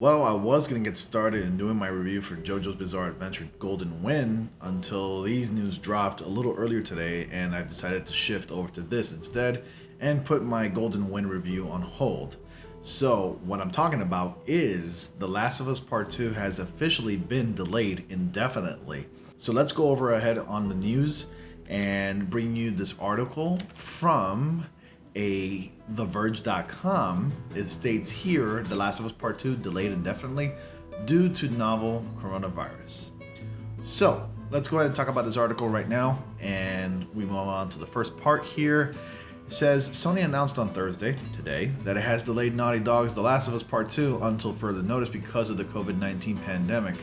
Well, I was going to get started in doing my review for JoJo's Bizarre Adventure Golden Wind until these news dropped a little earlier today, and I've decided to shift over to this instead and put my Golden Wind review on hold. So, what I'm talking about is The Last of Us Part 2 has officially been delayed indefinitely. So, let's go over ahead on the news and bring you this article from TheVerge.com. It states here, The Last of Us Part 2 delayed indefinitely due to novel coronavirus. So let's go ahead and talk about this article right now, and we move on to the first part here. It says, Sony announced on Thursday, today, that it has delayed Naughty Dog's The Last of Us Part 2 until further notice because of the COVID-19 pandemic.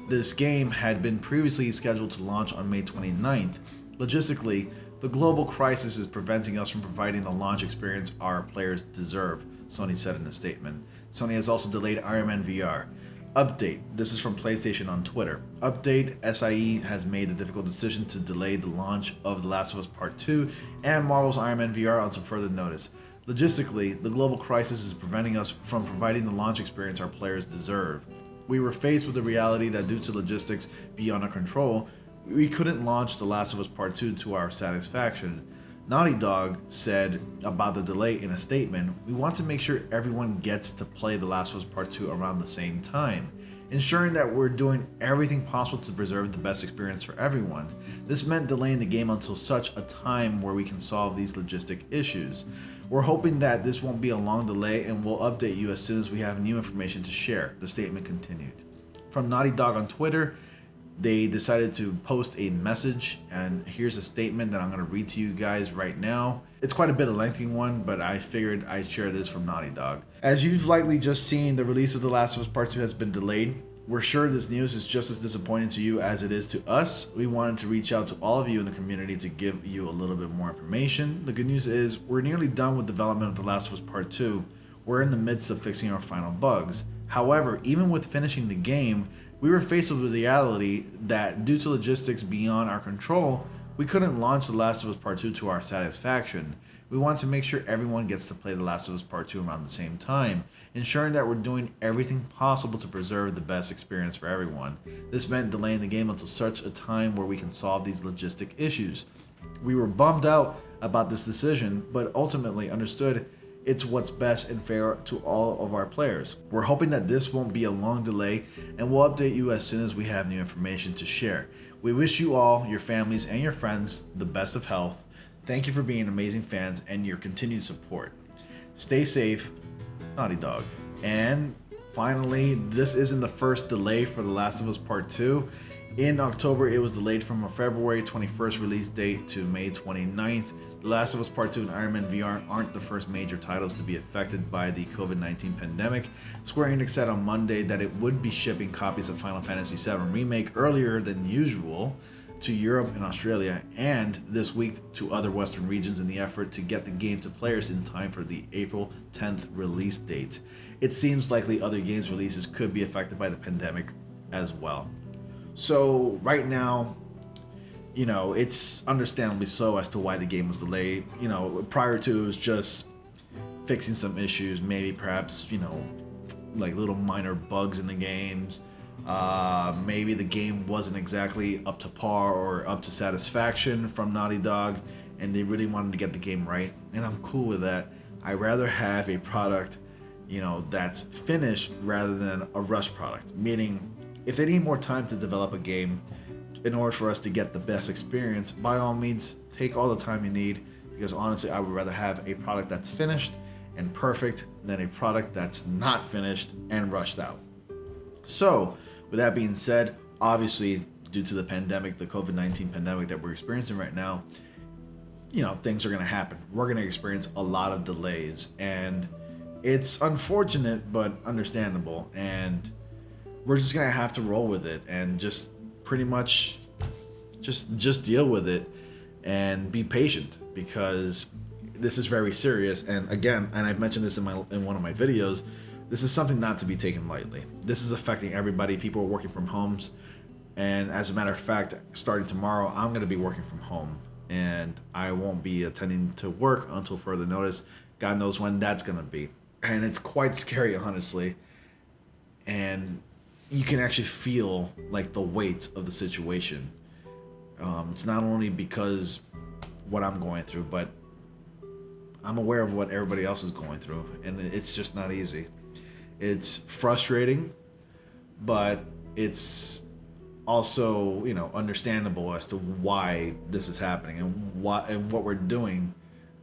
This game had been previously scheduled to launch on May 29th. Logistically, the global crisis is preventing us from providing the launch experience our players deserve, Sony said in a statement. Sony has also delayed Iron Man VR. Update. This is from PlayStation on Twitter. Update. SIE has made the difficult decision to delay the launch of The Last of Us Part 2 and Marvel's Iron Man VR until further notice. Logistically, the global crisis is preventing us from providing the launch experience our players deserve. We were faced with the reality that due to logistics beyond our control, we couldn't launch The Last of Us Part 2 to our satisfaction. Naughty Dog said about the delay in a statement, "We want to make sure everyone gets to play The Last of Us Part 2 around the same time, ensuring that we're doing everything possible to preserve the best experience for everyone. This meant delaying the game until such a time where we can solve these logistic issues. We're hoping that this won't be a long delay, and we'll update you as soon as we have new information to share," the statement continued. From Naughty Dog on Twitter, they decided to post a message, and here's a statement that I'm going to read to you guys right now. It's quite a bit of lengthy one, but I figured I'd share this from Naughty Dog. As you've likely just seen, the release of The Last of Us Part 2 has been delayed. We're sure this news is just as disappointing to you as it is to us. We wanted to reach out to all of you in the community to give you a little bit more information. The good news is we're nearly done with development of The Last of Us Part 2. We're in the midst of fixing our final bugs. However, even with finishing the game, we were faced with the reality that due to logistics beyond our control, we couldn't launch The Last of Us Part 2 to our satisfaction. We want to make sure everyone gets to play The Last of Us Part 2 around the same time, ensuring that we're doing everything possible to preserve the best experience for everyone. This meant delaying the game until such a time where we can solve these logistic issues. We were bummed out about this decision, but ultimately understood it's what's best and fair to all of our players. We're hoping that this won't be a long delay, and we'll update you as soon as we have new information to share. We wish you all, your families, and your friends the best of health. Thank you for being amazing fans and your continued support. Stay safe, Naughty Dog. And finally, this isn't the first delay for The Last of Us Part 2. In October, it was delayed from a February 21st release date to May 29th. The Last of Us Part 2 and Iron Man VR aren't the first major titles to be affected by the COVID-19 pandemic. Square Enix said on Monday that it would be shipping copies of Final Fantasy VII Remake earlier than usual to Europe and Australia, and this week to other Western regions in the effort to get the game to players in time for the April 10th release date. It seems likely other games releases could be affected by the pandemic as well. So right now, it's understandably so as to why the game was delayed. Prior to it was just fixing some issues, maybe perhaps, like little minor bugs in the games. Maybe the game wasn't exactly up to par or up to satisfaction from Naughty Dog, and they really wanted to get the game right. And I'm cool with that. I'd rather have a product, that's finished rather than a rush product. Meaning, if they need more time to develop a game in order for us to get the best experience, by all means, take all the time you need, because honestly, I would rather have a product that's finished and perfect than a product that's not finished and rushed out. So, with that being said, obviously, due to the pandemic, the COVID-19 pandemic that we're experiencing right now, things are going to happen. We're going to experience a lot of delays, and it's unfortunate but understandable, and we're just going to have to roll with it and just pretty much just deal with it and be patient, because this is very serious. And again, and I've mentioned this in one of my videos, this is something not to be taken lightly. This is affecting everybody. People are working from homes, and as a matter of fact, starting tomorrow, I'm going to be working from home, and I won't be attending to work until further notice. God knows when that's going to be, and it's quite scary, honestly. and you can actually feel like the weight of the situation. It's not only because what I'm going through, but I'm aware of what everybody else is going through, and it's just not easy. It's frustrating, but it's also, you know, understandable as to why this is happening and what we're doing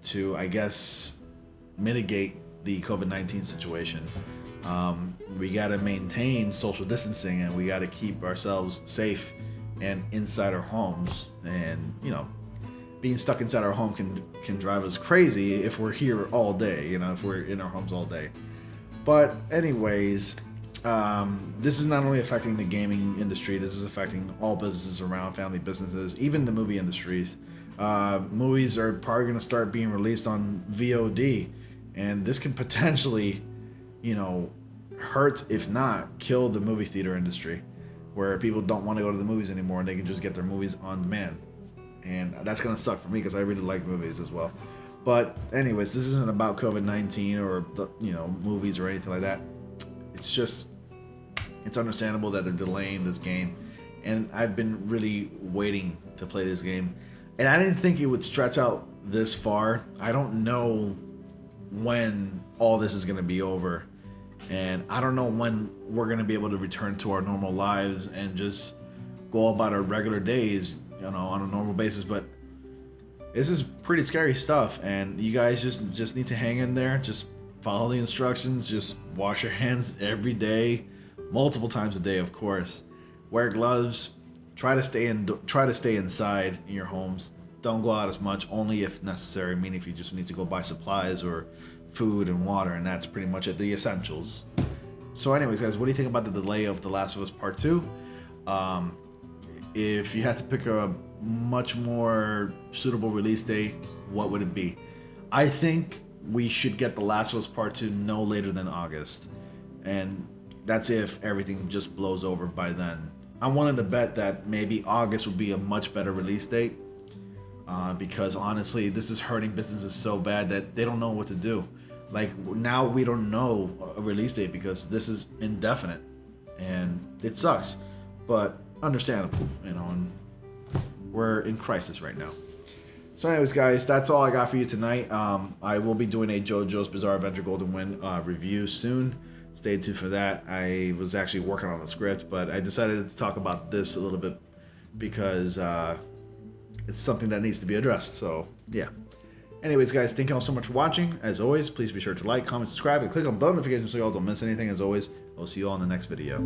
to, I guess, mitigate the COVID-19 situation. We got to maintain social distancing, and we got to keep ourselves safe and inside our homes. And, you know, being stuck inside our home can drive us crazy if we're here all day, you know, if we're in our homes all day. But anyways, this is not only affecting the gaming industry, this is affecting all businesses around, family businesses, even the movie industries. Movies are probably going to start being released on VOD, and this can potentially, you know, hurt, if not kill, the movie theater industry, where people don't want to go to the movies anymore and they can just get their movies on demand. And that's going to suck for me because I really like movies as well. But anyways, this isn't about COVID-19 or, you know, movies or anything like that. It's just, it's understandable that they're delaying this game, and I've been really waiting to play this game, and I didn't think it would stretch out this far. I don't know when all this is going to be over, and I don't know when we're going to be able to return to our normal lives and just go about our regular days, you know, on a normal basis. But this is pretty scary stuff, and you guys just need to hang in there. Just follow the instructions. Just wash your hands every day, multiple times a day, of course. Wear gloves. Try to stay inside in your homes. Don't go out as much, only if necessary. I mean, if you just need to go buy supplies or food and water, and that's pretty much it, the essentials. So anyways, guys, what do you think about the delay of The Last of Us Part 2? If you had to pick a much more suitable release date, what would it be? I think we should get The Last of Us Part 2 no later than August. And that's if everything just blows over by then. I'm willing to bet that maybe August would be a much better release date. Because honestly, this is hurting businesses so bad that they don't know what to do. Like, now we don't know a release date because this is indefinite. And it sucks. But understandable, you know, and we're in crisis right now. So anyways, guys, that's all I got for you tonight. I will be doing a JoJo's Bizarre Adventure Golden Wind review soon. Stay tuned for that. I was actually working on the script, but I decided to talk about this a little bit because it's something that needs to be addressed. So yeah. Anyways, guys, thank you all so much for watching. As always, please be sure to like, comment, subscribe, and click on bell notifications so you all don't miss anything. As always, I'll see you all in the next video.